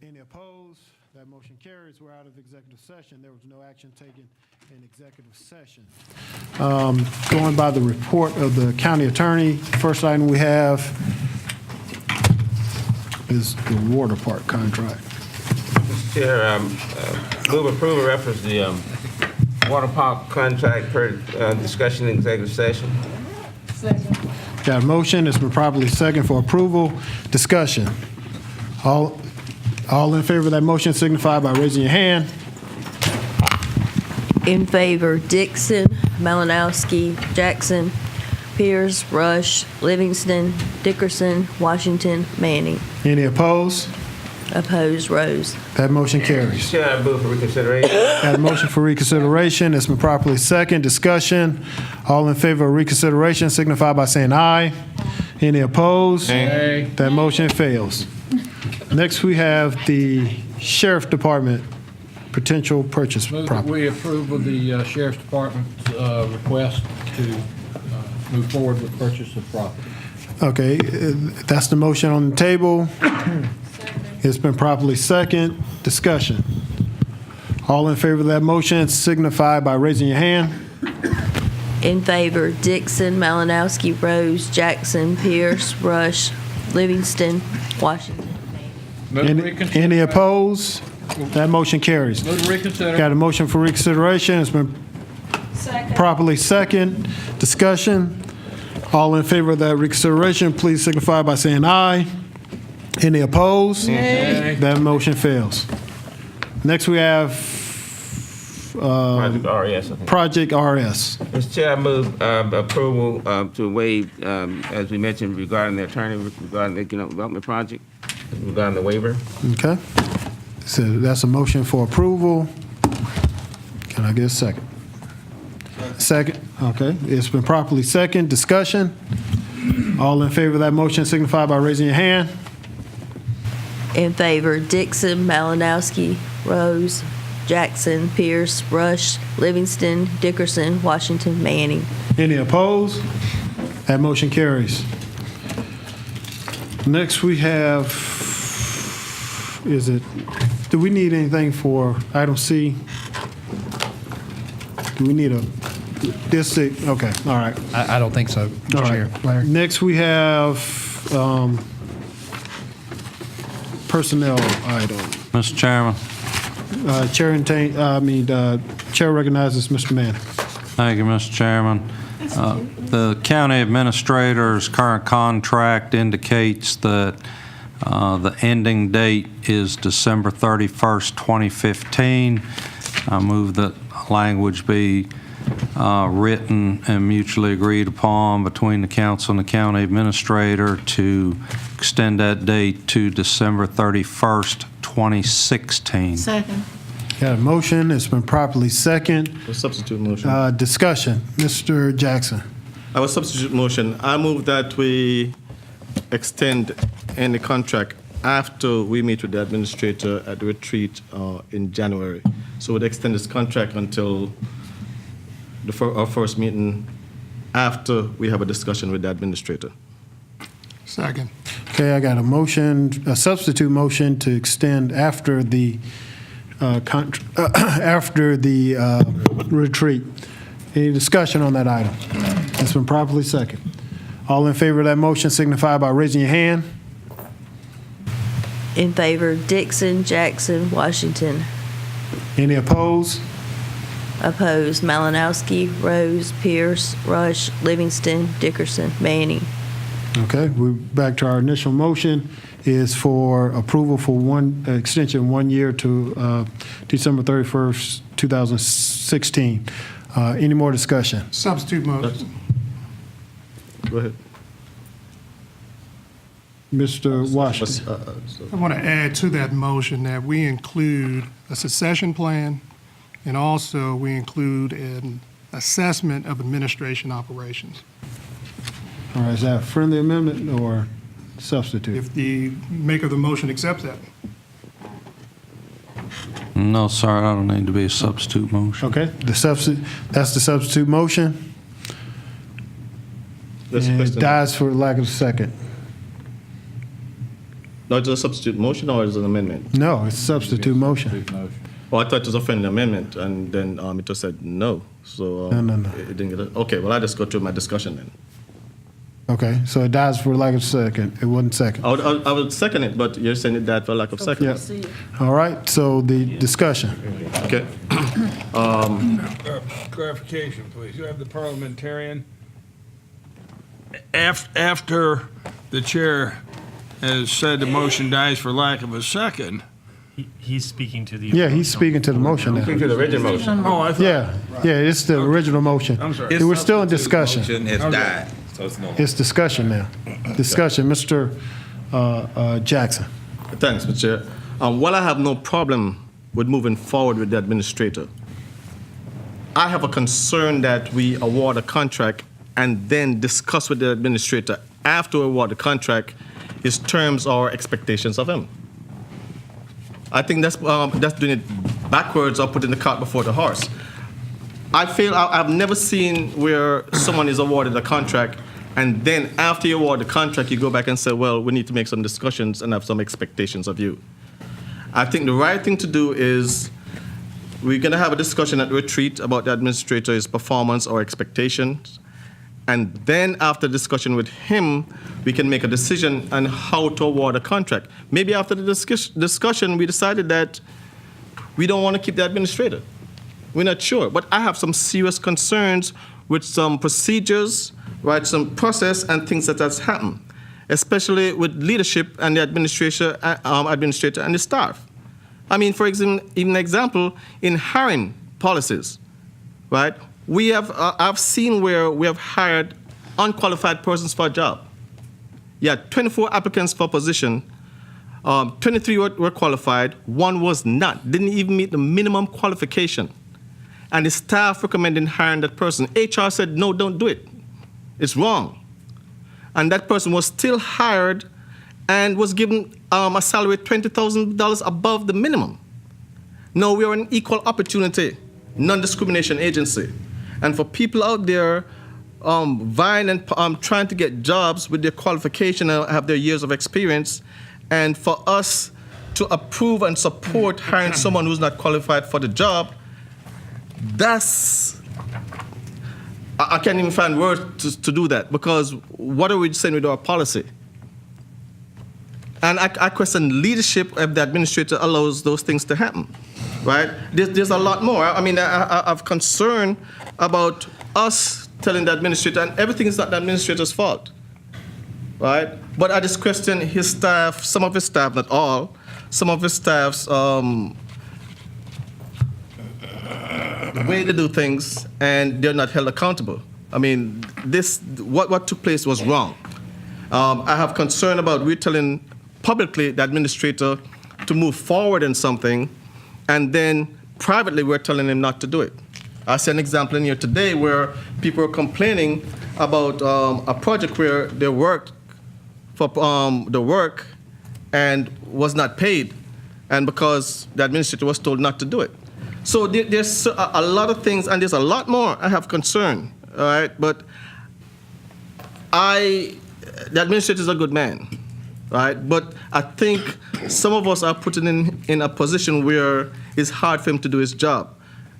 Any opposed? That motion carries. We're out of executive session. There was no action taken in executive session. Going by the report of the county attorney, first item we have is the water park contract. Mr. Chair, move approval reference the water park contract per discussion in executive session. Second. Got a motion. It's been properly second for approval. Discussion. All in favor of that motion signify by raising your hand. In favor, Dixon, Malinowski, Jackson, Pierce, Rush, Livingston, Dickerson, Washington, Manning. Any opposed? Opposed, Rose. That motion carries. Chair, I move for reconsideration. Got a motion for reconsideration. It's been properly second. Discussion. All in favor of reconsideration signify by saying aye. Any opposed? Aye. That motion fails. Next, we have the Sheriff Department potential purchase Move that property. we approve of the Sheriff's Department's request to move forward with purchase of property. Okay, that's the motion on the table. It's been properly second. Discussion. All in favor of that motion signify by raising your hand. In favor, Dixon, Malinowski, Rose, Jackson, Pierce, Rush, Livingston, Washington. Move to reconsider. Any opposed? That motion carries. Move to reconsider. Got a motion for reconsideration. It's been properly second. Discussion. All in favor of that reconsideration, please signify by saying aye. Any opposed? Nay. That motion fails. Next, we have Project RS, I think. Project RS. Mr. Chair, I move approval to waive, as we mentioned regarding the attorney, regarding the economic development project, regarding the waiver. Okay. So that's a motion for approval. Can I get a second? Second. Okay. It's been properly second. Discussion. All in favor of that motion signify by raising your hand. In favor, Dixon, Malinowski, Rose, Jackson, Pierce, Rush, Livingston, Dickerson, Washington, Manning. Any opposed? That motion carries. Next, we have, do we need anything for item C? Do we need okay, all right. I don't think so, All Mr. right. Chair. Larry? Next, we have personnel item. Mr. Chairman, Chair recognizes Mr. Manning. thank you, Mr. Chairman. The county administrator's current contract indicates that the ending date is December 31st, 2015. I move that language be written and mutually agreed upon between the council and the county administrator to extend that date to December 31st, 2016. Second. Got a motion. It's been properly second. A substitute motion. Discussion. Mr. Jackson. Our substitute motion, I move that we extend any contract after we meet with the administrator at the retreat in January. So we'd extend this contract until our first meeting after we have a discussion with the administrator. Second. Okay, I got a motion, a substitute motion to extend after the retreat. Any discussion on that item? It's been properly second. All in favor of that motion signify by raising your hand. In favor, Dixon, Jackson, Washington. Any opposed? Opposed, Malinowski, Rose, Pierce, Rush, Livingston, Dickerson, Manning. Okay, we're back to our initial motion is for approval for extension 1 year to December 31st, 2016. Any more discussion? Substitute motion. Go ahead. Mr. Washington. I want to add to that motion that we include a succession plan, and also we include an assessment of administration operations. All right, is that a friendly amendment or substitute? If the maker of the motion accepts that. No, sir, I don't need to be a substitute motion. Okay, that's the substitute motion. That's a And it question. dies for lack of a second. No, it's a substitute motion or is it an amendment? No, it's substitute motion. Motion. Oh, I thought it was a friendly amendment, and then it was said no. So No. It didn't get it. Okay, well, I just go through my discussion then. Okay, so it dies for lack of second. It wasn't second. I would second it, but you're saying it died for lack of second. Yeah. All right, so the discussion. Okay. Clarification, please. You have the parliamentarian. After the chair has said the motion dies for lack of a second. He's speaking to the. Yeah, he's speaking to the motion now. Speak to the original motion. Oh, I thought. Yeah, it's the original motion. I'm sorry. We're still in discussion. Motion has died, so it's no. It's discussion now. Discussion, Mr. Jackson. Thanks, Mr. Chair. While I have no problem with moving forward with the administrator, I have a concern that we award a contract and then discuss with the administrator after we award the contract his terms or expectations of him. I think that's doing it backwards or putting the cart before the horse. I've never seen where someone is awarded a contract and then after you award the contract, you go back and say, well, we need to make some discussions and have some expectations of you. I think the right thing to do is we're going to have a discussion at retreat about the administrator's performance or expectations. And then after discussion with him, we can make a decision on how to award a contract. Maybe after the discussion, we decided that we don't want to keep the administrator. We're not sure. But I have some serious concerns with some procedures, right, some process and things that has happened, especially with leadership and the administrator and the staff. I mean, for example, in hiring policies, right? I've seen where we have hired unqualified persons for a job. Yeah, 24 applicants for a position, 23 were qualified, one was not, didn't even meet the minimum qualification. And the staff recommended hiring that person. HR said, no, don't do it. It's wrong. And that person was still hired and was given a salary $20,000 above the minimum. No, we are an equal opportunity, non-discrimination agency. And for people out there vying and trying to get jobs with their qualification and have their years of experience, and for us to approve and support hiring someone who's not qualified for the job, I can't even find words to do that, because what are we saying with our policy? And I question leadership if the administrator allows those things to happen, right? There's a lot more. I mean, I have concern about us telling the administrator, and everything is not the administrator's fault, right? But I just question his staff, some of his staff, not all, some of his staff's the way they do things, and they're not held accountable. I mean, what took place was wrong. I have concern about we're telling publicly the administrator to move forward in something, and then privately we're telling him not to do it. I see an example in here today where people are complaining about a project where they worked for the work and was not paid, and because the administrator was told not to do it. So there's a lot of things, and there's a lot more I have concern, all right? But the administrator is a good man, right? But I think some of us are put in a position where it's hard for him to do his job.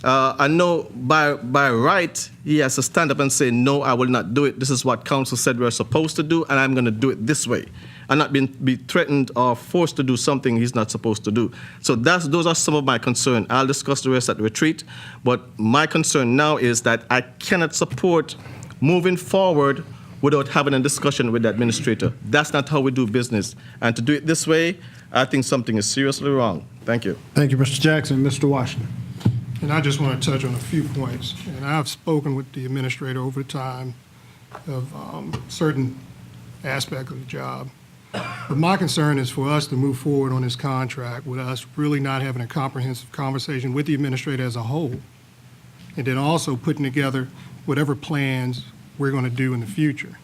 I know by right, he has to stand up and say, no, I will not do it. This is what council said we're supposed to do, and I'm going to do it this way. And not be threatened or forced to do something he's not supposed to do. So those are some of my concerns. I'll discuss the rest at the retreat. But my concern now is that I cannot support moving forward without having a discussion with the administrator. That's not how we do business. And to do it this way, I think something is seriously wrong. Thank you. Thank you, Mr. Jackson. Mr. Washington. And I just want to touch on a few points. And I've spoken with the administrator over time of certain aspects of the job. But my concern is for us to move forward on this contract with us really not having a comprehensive conversation with the administrator as a whole, and then also putting together whatever plans we're going to do in the future.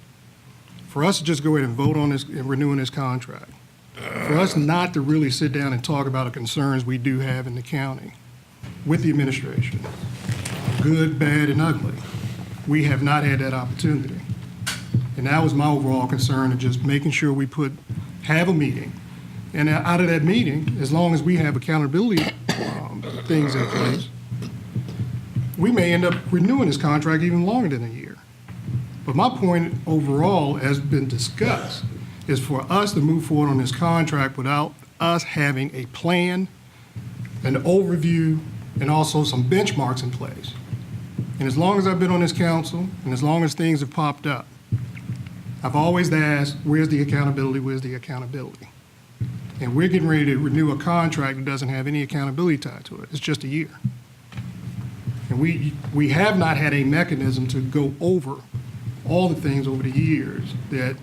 For us to just go ahead and vote on this and renewing this contract, for us not to really sit down and talk about the concerns we do have in the county with the administration, good, bad, and ugly, we have not had that opportunity. And that was my overall concern, of just making sure we have a meeting And out of that meeting, as long as we have accountability things in place, we may end up renewing this contract even longer than a year. But my point overall, has been discussed, is for us to move forward on this contract without us having a plan, an overview, and also some benchmarks in place. And as long as I've been on this council, and as long as things have popped up, I've always asked, where's the accountability, where's the accountability? And we're getting ready to renew a contract that doesn't have any accountability tied to it. It's just a year. And we have not had a mechanism to go over all the things over the years that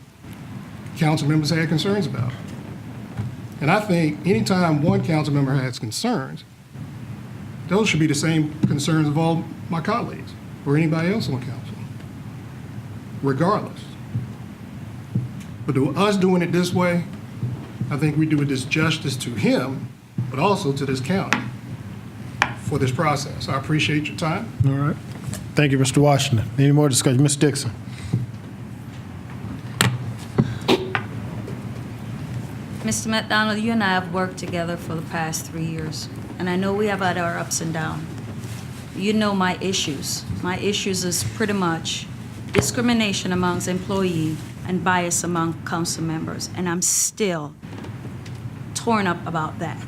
council members had concerns about. And I think anytime one council member has concerns, those should be the same concerns of all my colleagues or anybody else on council, regardless. But to us doing it this way, I think we do a disjustice to him, but also to this county for this process. I appreciate your time. All right. Thank you, Mr. Washington. Any more discussion? Ms. Dixon? Mr. McDonald, you and I have worked together for the past 3 years, and I know we have had our ups and downs. You know my issues. My issues is pretty much discrimination amongst employees and bias among council members, and I'm still torn up about that.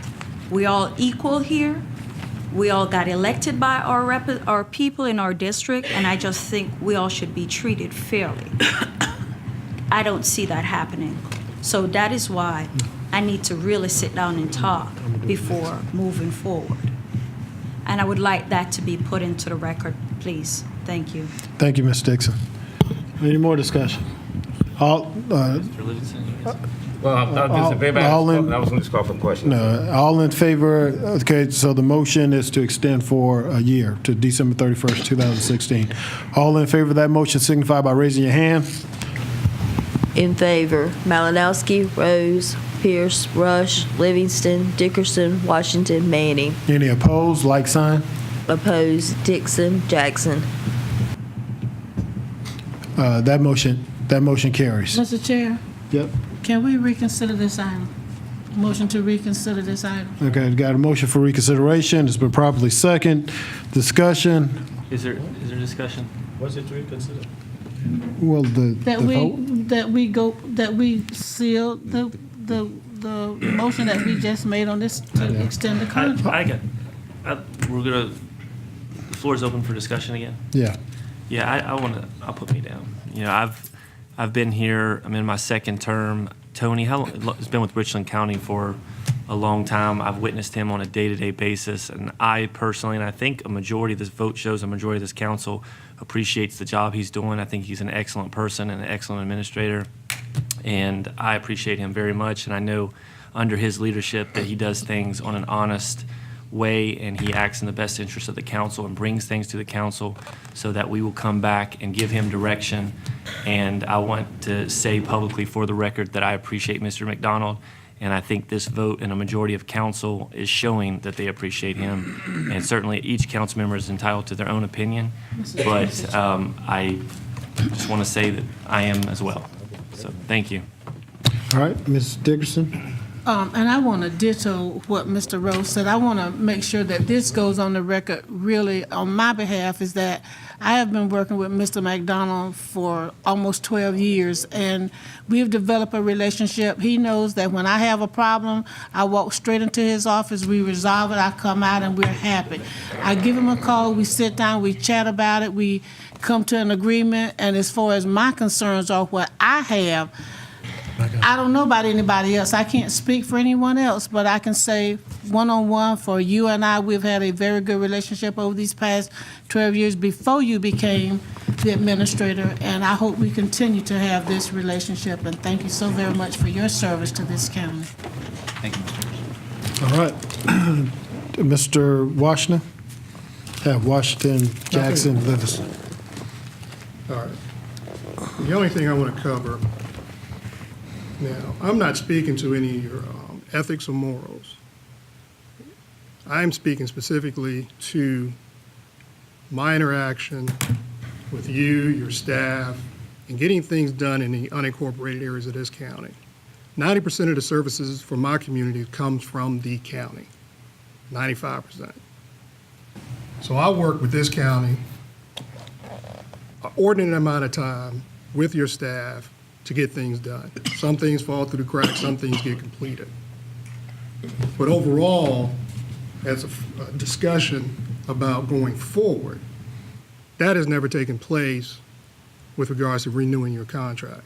We all equal here. We all got elected by our people in our district, and I just think we all should be treated fairly. I don't see that happening. So that is why I need to really sit down and talk before moving forward. And I would like that to be put into the record, please. Thank you. Thank you, Ms. Dixon. Any more discussion? All, Well, if everybody has all in- spoken, I was going to just call for questions. all in favor? Okay, so the motion is to extend for a year to December 31st, 2016. All in favor of that motion signify by raising your hand. In favor, Malinowski, Rose, Pierce, Rush, Livingston, Dickerson, Washington, Manning. Any opposed, like sign? Opposed, Dixon, Jackson. That motion carries. Mr. Chair, Yep. can we reconsider this item? Motion to reconsider this item. Okay, got a motion for reconsideration. It's been properly second. Discussion. Is there discussion? Was it reconsidered? Well, the vote. That we seal the motion that we just made on this to extend the contract. The floor is open for discussion again. Yeah. Yeah, I'll put me down. You know, I've been here, I'm in my second term. Tony, how long, has been with Richland County for a long time. I've witnessed him on a day-to-day basis, and I personally, and I think a majority of this vote shows a majority of this council appreciates the job he's doing. I think he's an excellent person and an excellent administrator, and I appreciate him very much, and I know under his leadership that he does things on an honest way, and he acts in the best interest of the council and brings things to the council so that we will come back and give him direction. And I want to say publicly for the record that I appreciate Mr. McDonald, and I think this vote and a majority of council is showing that they appreciate him. And certainly each council member is entitled to their own opinion, but I just want to say that I am as well. So thank you. All right, Ms. Dickerson. And I want to ditto what Mr. Rose said. I want to make sure that this goes on the record really on my behalf, is that I have been working with Mr. McDonald for almost 12 years, and we've developed a relationship. He knows that when I have a problem, I walk straight into his office, we resolve it, I come out, and we're happy. I give him a call, we sit down, we chat about it, we come to an agreement, and as far as my concerns are what I have, I don't know about anybody else. I can't speak for anyone else, but I can say one-on-one for you and I, we've had a very good relationship over these past 12 years before you became the administrator, and I hope we continue to have this relationship, and thank you so very much for your service to this county. Thank you, Mr. All right. Mr. Washington? Washington, Jackson, Livingston. All right. The only thing I want to cover now, I'm not speaking to any of your ethics or morals. I'm speaking specifically to my interaction with you, your staff, and getting things done in the unincorporated areas of this county. 90% of the services for my community comes from the county, 95%. So I work with this county an ordinate amount of time with your staff to get things done. Some things fall through the cracks, some things get completed. But overall, as a discussion about going forward, that has never taken place with regards to renewing your contract.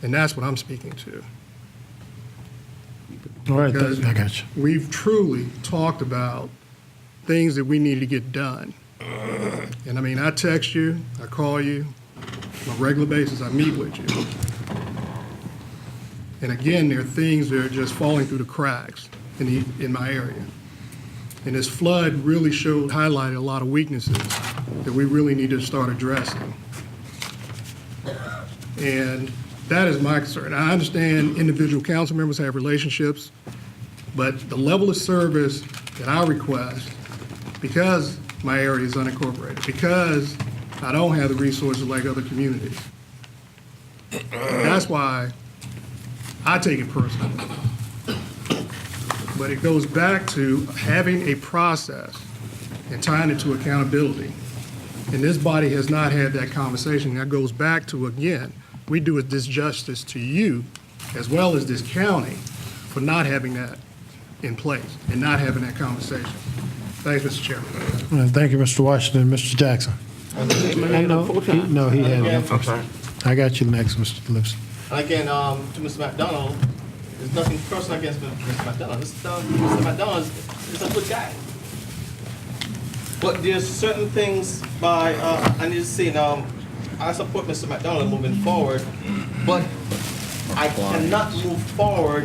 And that's what I'm speaking to. All right, Because I got you. we've truly talked about things that we need to get done. And I mean, I text you, I call you on a regular basis, I meet with you. And again, there are things that are just falling through the cracks in my area. And this flood really highlighted a lot of weaknesses that we really need to start addressing. And that is my concern. I understand individual council members have relationships, but the level of service that I request, because my area is unincorporated, because I don't have the resources like other communities, that's why I take it personally. But it goes back to having a process and tying it to accountability. And this body has not had that conversation. That goes back to, again, we do a disjustice to you as well as this county for not having that in place and not having that conversation. Thanks, Mr. Chairman. Thank you, Mr. Washington. Mr. Jackson. No, he hasn't. I'm sorry. I got you next, Mr. Livingston. And again, to Mr. McDonald, there's nothing personal against Mr. McDonald. Mr. McDonald is a good guy. But there's certain things I need to say now, I support Mr. McDonald moving forward, but I cannot move forward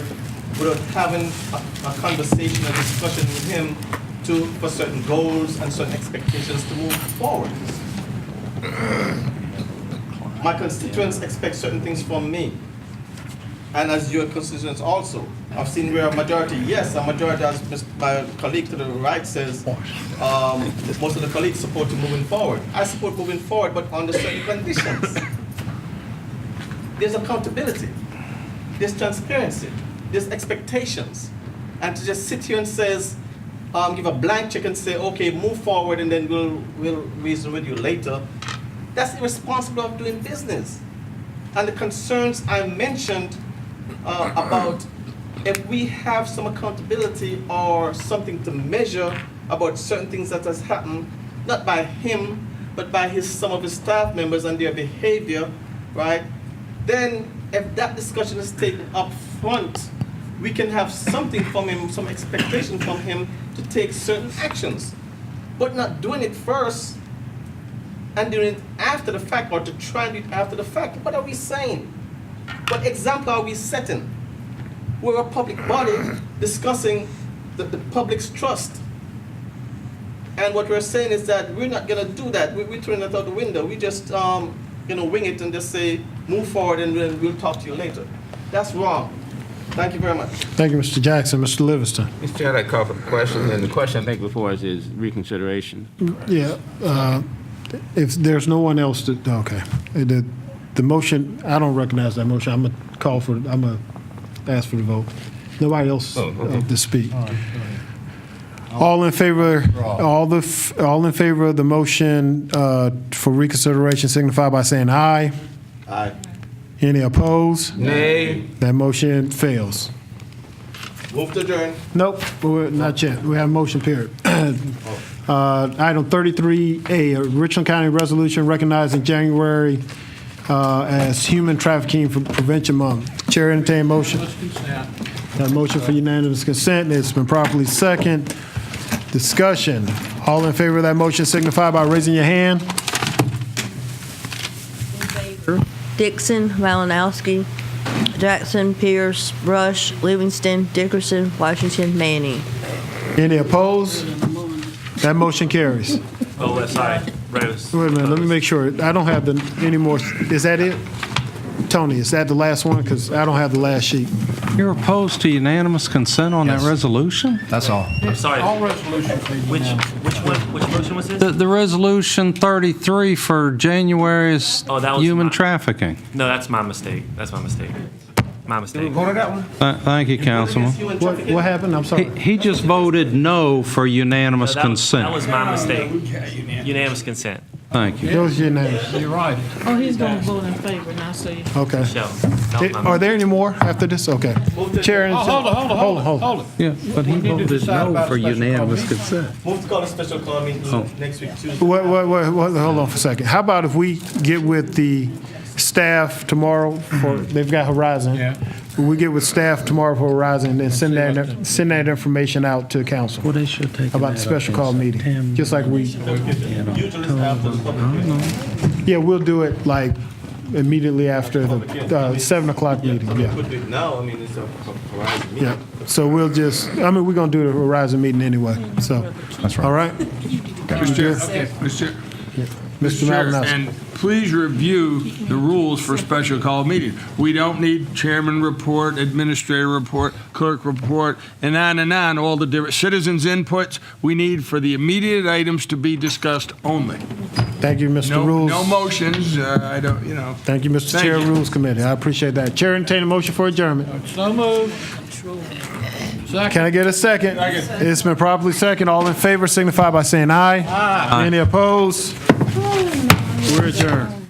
without having a conversation, a discussion with him for certain goals and certain expectations to move forward. My constituents expect certain things from me, and as your constituents also. I've seen where a majority, yes, a majority, as my colleague to the right says, most of the colleagues support moving forward. I support moving forward, but under certain conditions. There's accountability, there's transparency, there's expectations. And to just sit here and says, give a blank check and say, okay, move forward and then we'll reason with you later, that's irresponsible of doing business. And the concerns I mentioned about if we have some accountability or something to measure about certain things that has happened, not by him, but by some of his staff members and their behavior, right? Then if that discussion is taken up front, we can have something from him, some expectation from him to take certain actions. But not doing it first and doing it after the fact, or to try and do it after the fact. What are we saying? What example are we setting? We're a public body discussing the public's trust. And what we're saying is that we're not going to do that. We're throwing it out the window. We just wing it and just say, move forward and then we'll talk to you later. That's wrong. Thank you very much. Thank you, Mr. Jackson. Mr. Livingston. Mr. Chair, I'd like to call for the question, and the question I think before us is reconsideration. Yeah, if there's no one else to, okay. The motion, I don't recognize that motion. I'm gonna ask for the vote. Nobody else to speak. All in favor, all in favor of the motion for reconsideration signify by saying aye. Aye. Any opposed? Nay. That motion fails. Move to adjourn. Nope, not yet. We have a motion period. Item 33A, a Richland County resolution recognizing January as Human Trafficking Prevention Month. Chair entertain motion. That motion for unanimous consent. It's been properly second. Discussion. All in favor of that motion signify by raising your hand. Dixon, Malinowski, Jackson, Pierce, Rush, Livingston, Dickerson, Washington, Manning. Any opposed? That motion carries. Oh, sorry. Rose. Wait a minute, let me make sure. I don't have any more. Is that it? Tony, is that the last one? Because I don't have the last sheet. You're opposed to unanimous consent on that resolution? That's all. I'm sorry. All resolutions need Which motion was this? The resolution 33 for January's Oh, that was human my- trafficking. No, that's my mistake. That's my mistake. My mistake. Thank you, Councilman. What happened? I'm sorry. He just voted no for unanimous That consent. was my mistake. Unanimous consent. Thank you. Those are your names. You're right. Oh, he's gonna vote in favor now, so you. Okay. Michelle. That was my Are there any more after this? Okay. Chair and. Hold on. Yeah, but he We need to voted decide no about for a special call unanimous meeting. consent. Move to call a special call meeting next week, Tuesday. Wait, hold on for a second. How about if we get with the staff tomorrow for, they've got Horizon. Yeah. We get with staff tomorrow for Horizon and then send that information out to council Well, they should take about the special call meeting, just like we, yeah, we'll do it like immediately after the 7 o'clock meeting, yeah. Now, I mean, it's a Horizon meeting. Yeah, so we'll just, I mean, we're gonna do the Horizon meeting anyway, so. That's right. All right? Mr. Mr. Chair, Malinowski. and please review the rules for special call meetings. We don't need chairman report, administrator report, clerk report, and on, all the different citizens' inputs we need for the immediate items to be discussed only. Thank you, Mr. No, Rules. no motions, I don't, you know. Thank you, Mr. Thank Chair, you. Rules Committee. I appreciate that. Chair, entertain a motion for adjournment. So moved. Can I get a second? It's been properly second. All in favor signify by saying aye. Aye. Any opposed? We're adjourned.